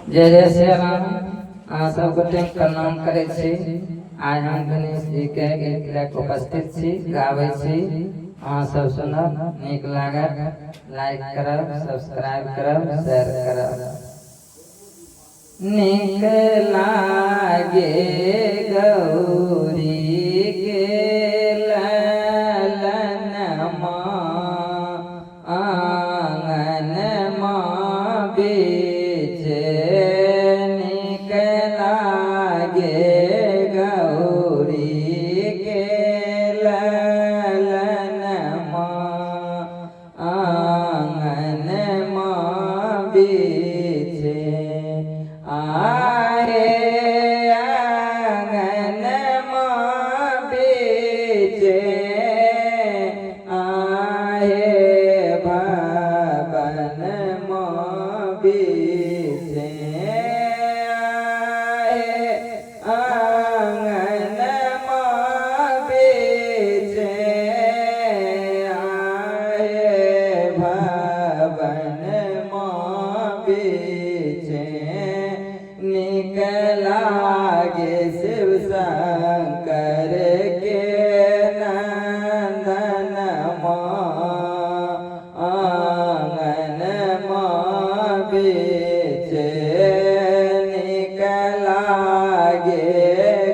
जय जय श्री राम। सब गोटे प्रणाम करे छी। आज हम गणेश जी के गीत लेके उपस्थित छी, गावे छी। अहाँ सब सुनब, नीक लागत, लाइक करब, सब्सक्राइब करब, शेयर करब। नीक लागे गौरी के ललन माँ आंगन माँ बीच। नीक लागे गौरी के ललन माँ आंगन माँ बीच। आए आंगन माँ बीच, आए भवन माँ बीच। आए आंगन माँ बीच, आए भवन माँ बीच। नीक लागे शिव शंकर के नंदन माँ आंगन माँ बीच। नीक लागे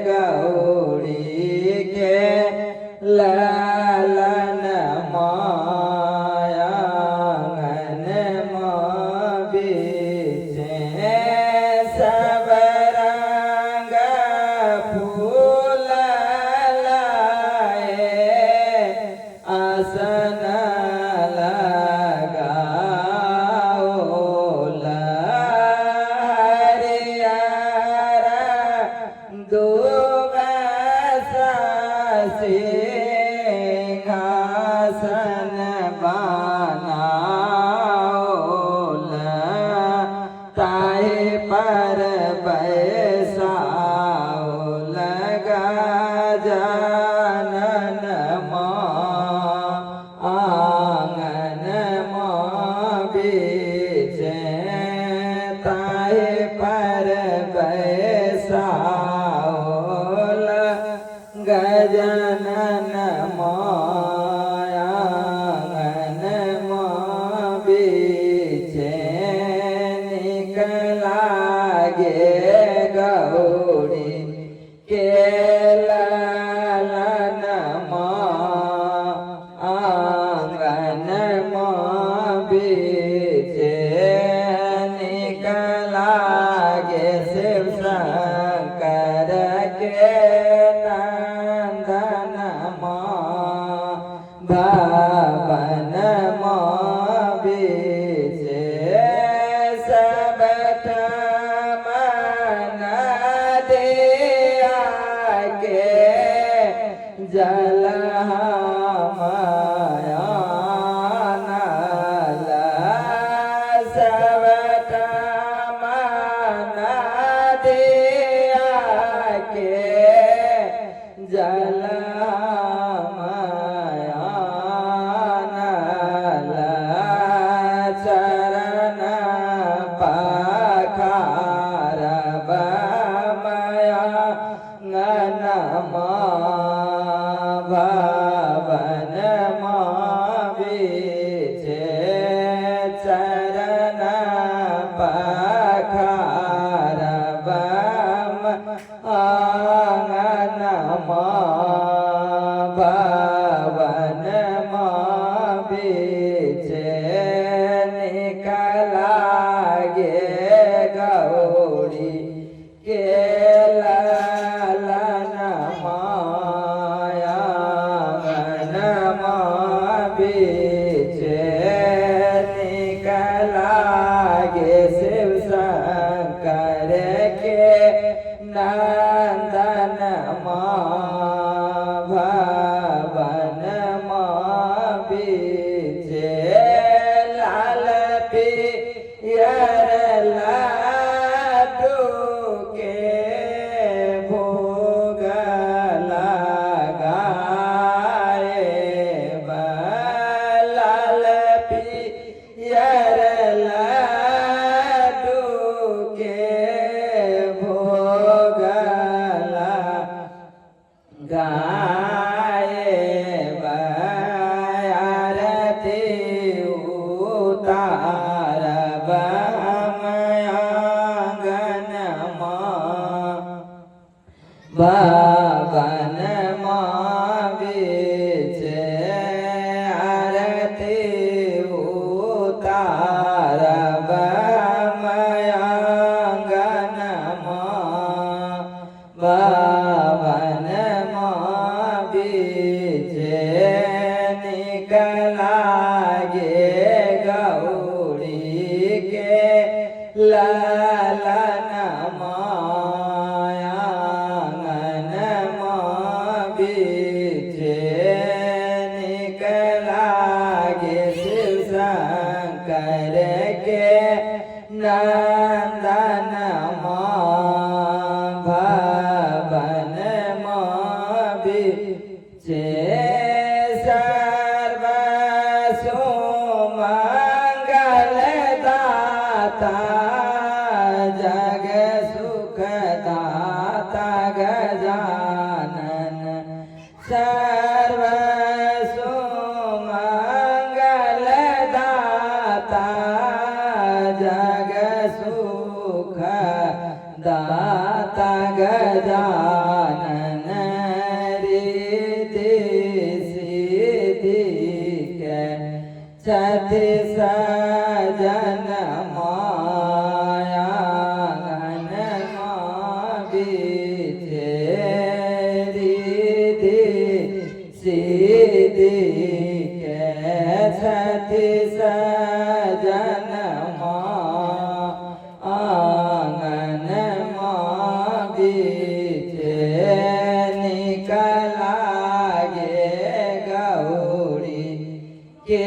गौरी के ललन माँ आंगन माँ बीच। सब रंग फूल लाए आसन लगाओ। हरियर दूब सिंहासन बनाओ। ताहि पर बैसाओ गजानन माँ आंगन माँ बीच। ताहि पर बैसाओ गजानन माँ आंगन माँ बीच। नीक लागे गौरी के ललन माँ आंगन माँ बीच। नीक लागे शिव शंकर के नंदन माँ भवन माँ बीच। सब नदिया के जल माया नल। सब नदिया के जल माया नल। चरण पखारब माया नन माँ भवन माँ बीच। चरण पखारब आंगन माँ भवन माँ बीच। नीक लागे गौरी के ललन माँ आंगन माँ बीच। नीक लागे शिव शंकर के नंदन माँ भवन माँ बीच। लाल पियर लड्डू के भोग लगाए। लाल पियर लड्डू के लालन मायांगन बीचे निकला गे शिव शंकर के नंदन भवन बीचे सर्व सुमंगल दाता जग सुख दाता गजानन सर्व सुमंगल दाता जग सुख दाता गजानन रिद्धि सिद्धि के छति सजन मायांगन बीचे रिद्धि सिद्धि के छति सजन आंगन बीचे निकला गे गौरी के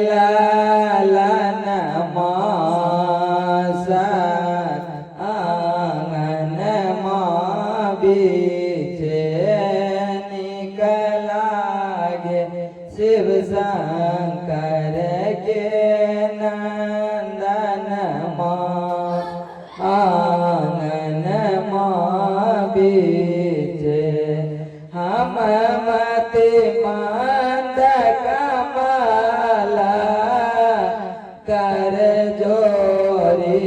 लालन आंगन बीचे निकला गे शिव शंकर के नंदन आंगन बीचे हम मति मंद कमला कर जोरी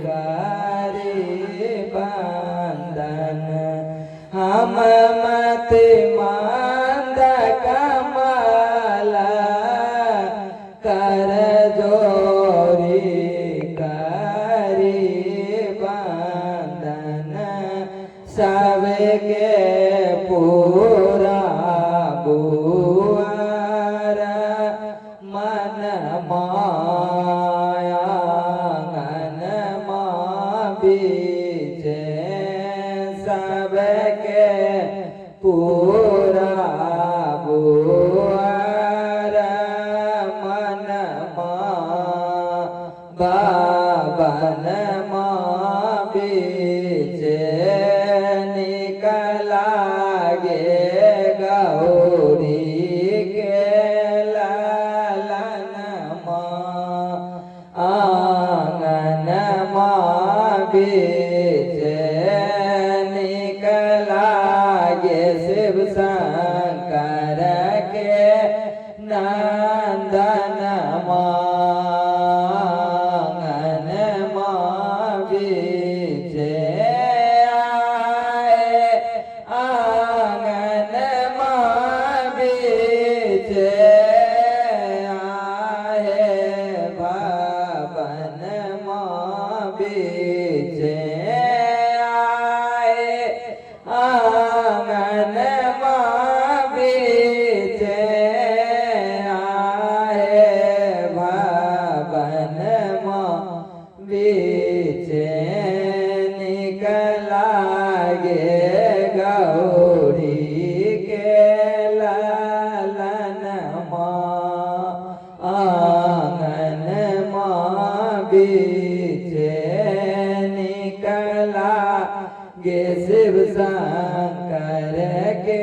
करी बंदन हम मति मंद कमला कर जोरी करी बंदन सबके पूरा बुआर मन मायांगन बीचे सबके पूरा बुआर मन बाबन बीचे निकला गे गौरी के लालन आंगन बीचे निकला गे शिव शंकर के नंदन बीचे आंगन बीचे आए भवन बीचे आए आंगन बीचे आए भवन बीचे निकला गे गौरी के लालन आंगन बीचे निकला गे शिव शंकर के